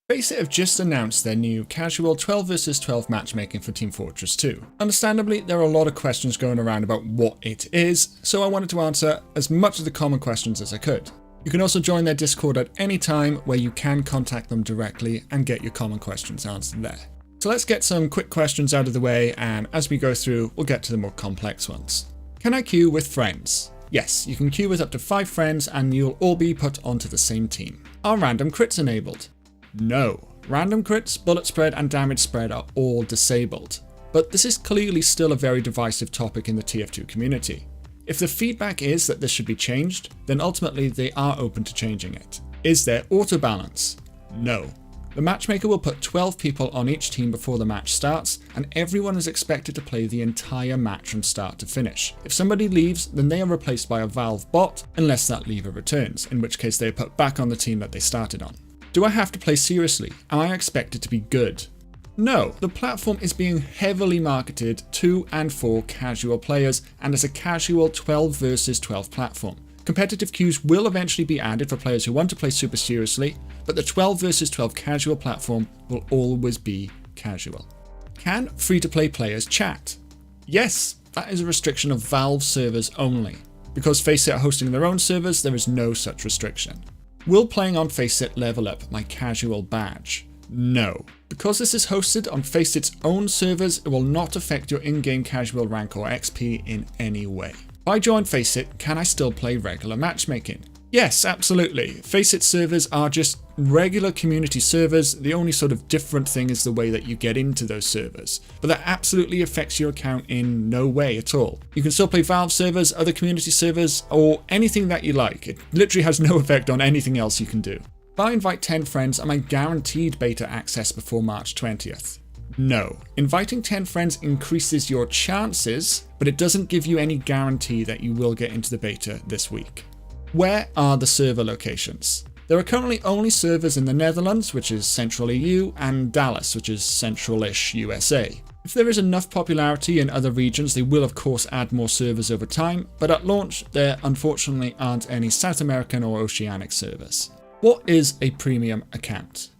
FACEIT have just announced their new casual 12 vs 12 matchmaking for Team Fortress 2. Understandably, there are a lot of questions going around about what it is, so I wanted to answer as much of the common questions as I could. You can also join their Discord at any time where you can contact them directly and get your common questions answered there. So let's get some quick questions out of the way, and as we go through, we'll get to the more complex ones. Can I queue with friends? Yes, you can queue with up to 5 friends and you'll all be put onto the same team. Are random crits enabled? No. Random crits, bullet spread and damage spread are all disabled. But this is clearly still a very divisive topic in the TF2 community. If the feedback is that this should be changed, then ultimately they are open to changing it. Is there autobalance? No. The matchmaker will put 12 people on each team before the match starts, and everyone is expected to play the entire match from start to finish. If somebody leaves, then they are replaced by a Valve bot, unless that leaver returns, in which case they are put back on the team that they started on. Do I have to play seriously? Am I expected to be good? No, the platform is being heavily marketed to and for casual players and as a casual 12 vs 12 platform. Competitive queues will eventually be added for players who want to play super seriously, but the 12 vs 12 casual platform will always be casual. Can free-to-play players chat? Yes, that is a restriction of Valve servers only. Because FACEIT are hosting their own servers, there is no such restriction. Will playing on FACEIT level up my casual badge? No. Because this is hosted on FACEIT's own servers, it will not affect your in-game casual rank or XP in any way. If I join FACEIT, can I still play regular matchmaking? Yes, absolutely. FACEIT servers are just regular community servers. The only sort of different thing is the way that you get into those servers. But that absolutely affects your account in no way at all. You can still play Valve servers, other community servers, or anything that you like. It literally has no effect on anything else you can do. If I invite 10 friends, am I guaranteed beta access before March 20th? No. Inviting 10 friends increases your chances, but it doesn't give you any guarantee that you will get into the beta this week. Where are the server locations? There are currently only servers in the Netherlands, which is Central EU, and Dallas, which is Central-ish USA. If there is enough popularity in other regions, they will of course add more servers over time, but at launch there unfortunately aren't any South American or Oceanic servers. What is a premium account?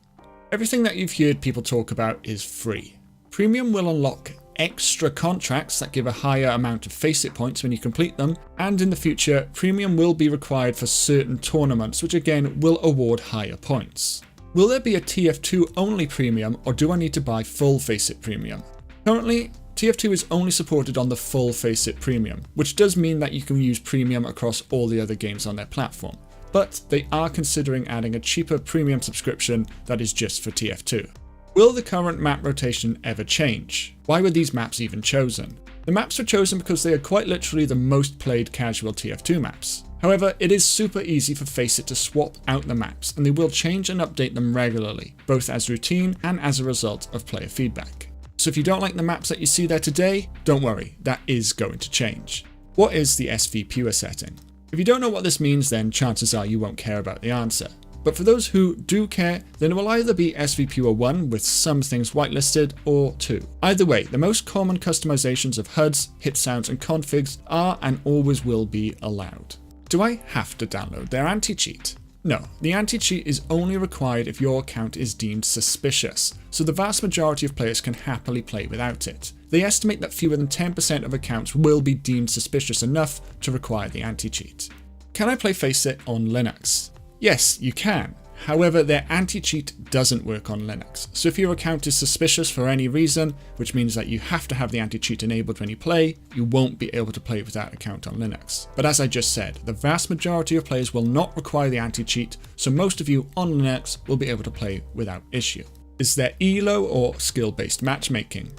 Everything that you've heard people talk about is free. Premium will unlock extra contracts that give a higher amount of FACEIT points when you complete them, and in the future, Premium will be required for certain tournaments, which again will award higher points. Will there be a TF2 only Premium, or do I need to buy full FACEIT Premium? Currently, TF2 is only supported on the full FACEIT Premium, which does mean that you can use Premium across all the other games on their platform, but they are considering adding a cheaper Premium subscription that is just for TF2. Will the current map rotation ever change? Why were these maps even chosen? The maps were chosen because they are quite literally the most played casual TF2 maps. However, it is super easy for FACEIT to swap out the maps, and they will change and update them regularly, both as routine and as a result of player feedback. So if you don't like the maps that you see there today, don't worry, that is going to change. What is the SV Pure setting? If you don't know what this means, then chances are you won't care about the answer. But for those who do care, then it will either be SV Pure 1 with some things whitelisted, or 2. Either way, the most common customizations of HUDs, hit sounds and configs are and always will be allowed. Do I have to download their anti-cheat? No, the anti-cheat is only required if your account is deemed suspicious, so the vast majority of players can happily play without it. They estimate that fewer than 10% of accounts will be deemed suspicious enough to require the anti-cheat. Can I play FACEIT on Linux? Yes, you can. However, their anti-cheat doesn't work on Linux. So if your account is suspicious for any reason, which means that you have to have the anti-cheat enabled when you play, you won't be able to play with that account on Linux. But as I just said, the vast majority of players will not require the anti-cheat, so most of you on Linux will be able to play without issue. Is there ELO or skill-based matchmaking?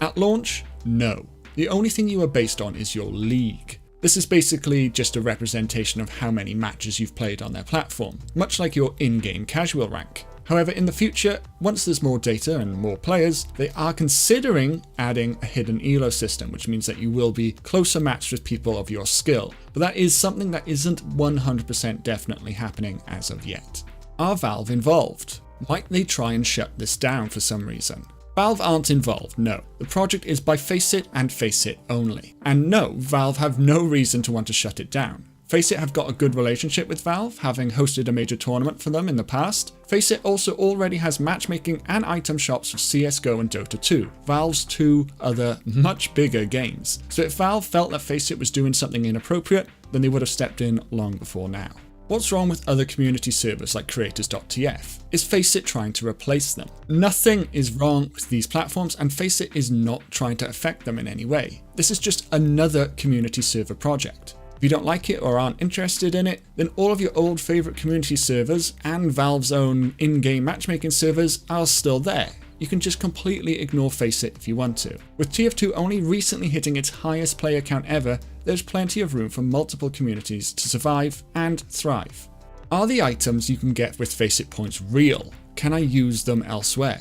At launch, no. The only thing you are based on is your league. This is basically just a representation of how many matches you've played on their platform, much like your in-game casual rank. However, in the future, once there's more data and more players, they are considering adding a hidden ELO system, which means that you will be closer matched with people of your skill. But that is something that isn't 100% definitely happening as of yet. Are Valve involved? Might they try and shut this down for some reason? Valve aren't involved, no. The project is by FACEIT and FACEIT only. And no, Valve have no reason to want to shut it down. FACEIT have got a good relationship with Valve, having hosted a major tournament for them in the past. FACEIT also already has matchmaking and item shops for CSGO and Dota 2, Valve's two other much bigger games. So if Valve felt that FACEIT was doing something inappropriate, then they would have stepped in long before now. What's wrong with other community servers like creators.tf? Is FACEIT trying to replace them? Nothing is wrong with these platforms, and FACEIT is not trying to affect them in any way. This is just another community server project. If you don't like it or aren't interested in it, then all of your old favorite community servers and Valve's own in-game matchmaking servers are still there. You can just completely ignore FACEIT if you want to. With TF2 only recently hitting its highest player count ever, there's plenty of room for multiple communities to survive and thrive. Are the items you can get with FACEIT points real? Can I use them elsewhere?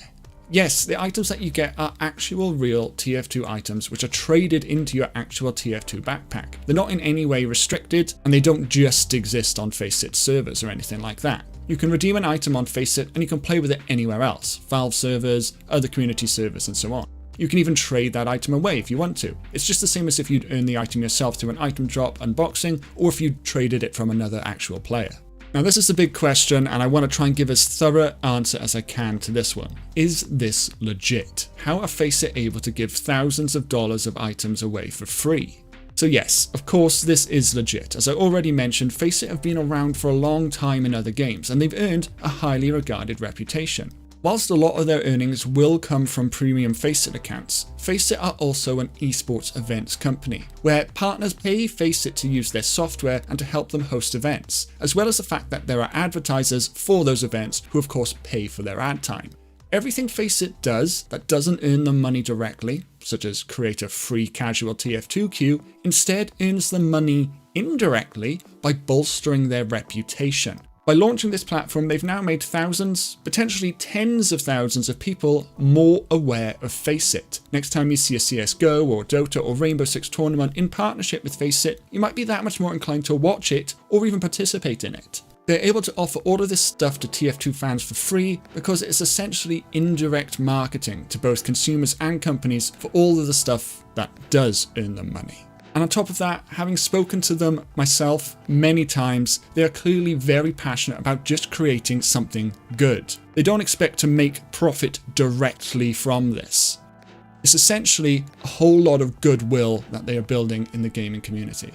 Yes, the items that you get are actual real TF2 items which are traded into your actual TF2 backpack. They're not in any way restricted, and they don't just exist on FACEIT servers or anything like that. You can redeem an item on FACEIT and you can play with it anywhere else, Valve servers, other community servers and so on. You can even trade that item away if you want to. It's just the same as if you'd earn the item yourself through an item drop unboxing, or if you traded it from another actual player. Now this is the big question, and I want to try and give as thorough answer as I can to this one. Is this legit? How are FACEIT able to give thousands of dollars of items away for free? So yes, of course this is legit. As I already mentioned, FACEIT have been around for a long time in other games, and they've earned a highly regarded reputation. Whilst a lot of their earnings will come from premium FACEIT accounts, FACEIT are also an esports events company, where partners pay FACEIT to use their software and to help them host events, as well as the fact that there are advertisers for those events who of course pay for their ad time. Everything FACEIT does that doesn't earn them money directly, such as create a free casual TF2 queue, instead earns them money indirectly by bolstering their reputation. By launching this platform, they've now made thousands, potentially tens of thousands of people more aware of FACEIT. Next time you see a CSGO or Dota or Rainbow Six tournament in partnership with FACEIT, you might be that much more inclined to watch it or even participate in it. They're able to offer all of this stuff to TF2 fans for free because it's essentially indirect marketing to both consumers and companies for all of the stuff that does earn them money. And on top of that, having spoken to them myself many times, they are clearly very passionate about just creating something good. They don't expect to make profit directly from this. It's essentially a whole lot of goodwill that they are building in the gaming community.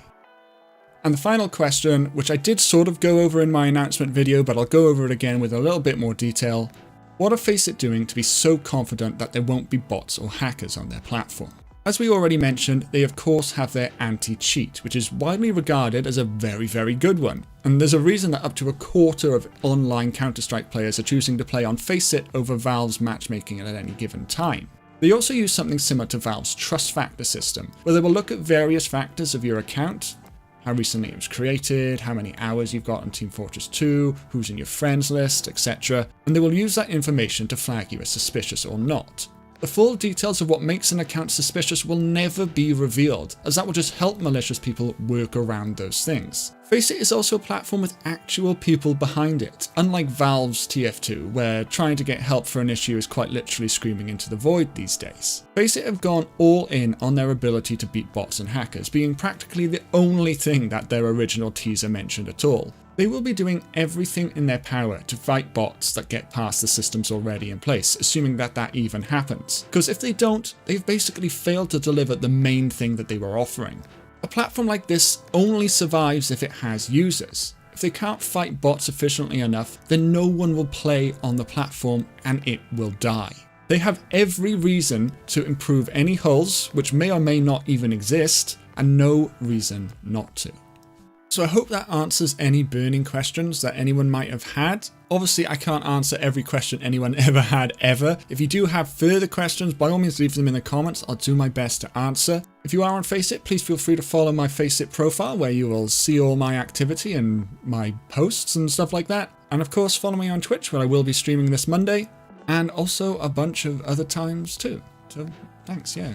And the final question, which I did sort of go over in my announcement video, but I'll go over it again with a little bit more detail. What are FACEIT doing to be so confident that there won't be bots or hackers on their platform? As we already mentioned, they of course have their anti-cheat, which is widely regarded as a very, very good one. And there's a reason that up to a quarter of online Counter-Strike players are choosing to play on FACEIT over Valve's matchmaking at any given time. They also use something similar to Valve's trust factor system, where they will look at various factors of your account, how recently it was created, how many hours you've got on Team Fortress 2, who's in your friends list, etc. And they will use that information to flag you as suspicious or not. The full details of what makes an account suspicious will never be revealed, as that will just help malicious people work around those things. FACEIT is also a platform with actual people behind it, unlike Valve's TF2, where trying to get help for an issue is quite literally screaming into the void these days. FACEIT have gone all in on their ability to beat bots and hackers, being practically the only thing that their original teaser mentioned at all. They will be doing everything in their power to fight bots that get past the systems already in place, assuming that that even happens. Because if they don't, they've basically failed to deliver the main thing that they were offering. A platform like this only survives if it has users. If they can't fight bots efficiently enough, then no one will play on the platform and it will die. They have every reason to improve any holes, which may or may not even exist, and no reason not to. So I hope that answers any burning questions that anyone might have had. Obviously, I can't answer every question anyone ever had ever. If you do have further questions, by all means leave them in the comments. I'll do my best to answer. If you are on FACEIT, please feel free to follow my FACEIT profile where you will see all my activity and my posts and stuff like that. And of course, follow me on Twitch where I will be streaming this Monday and also a bunch of other times too. So thanks, yeah.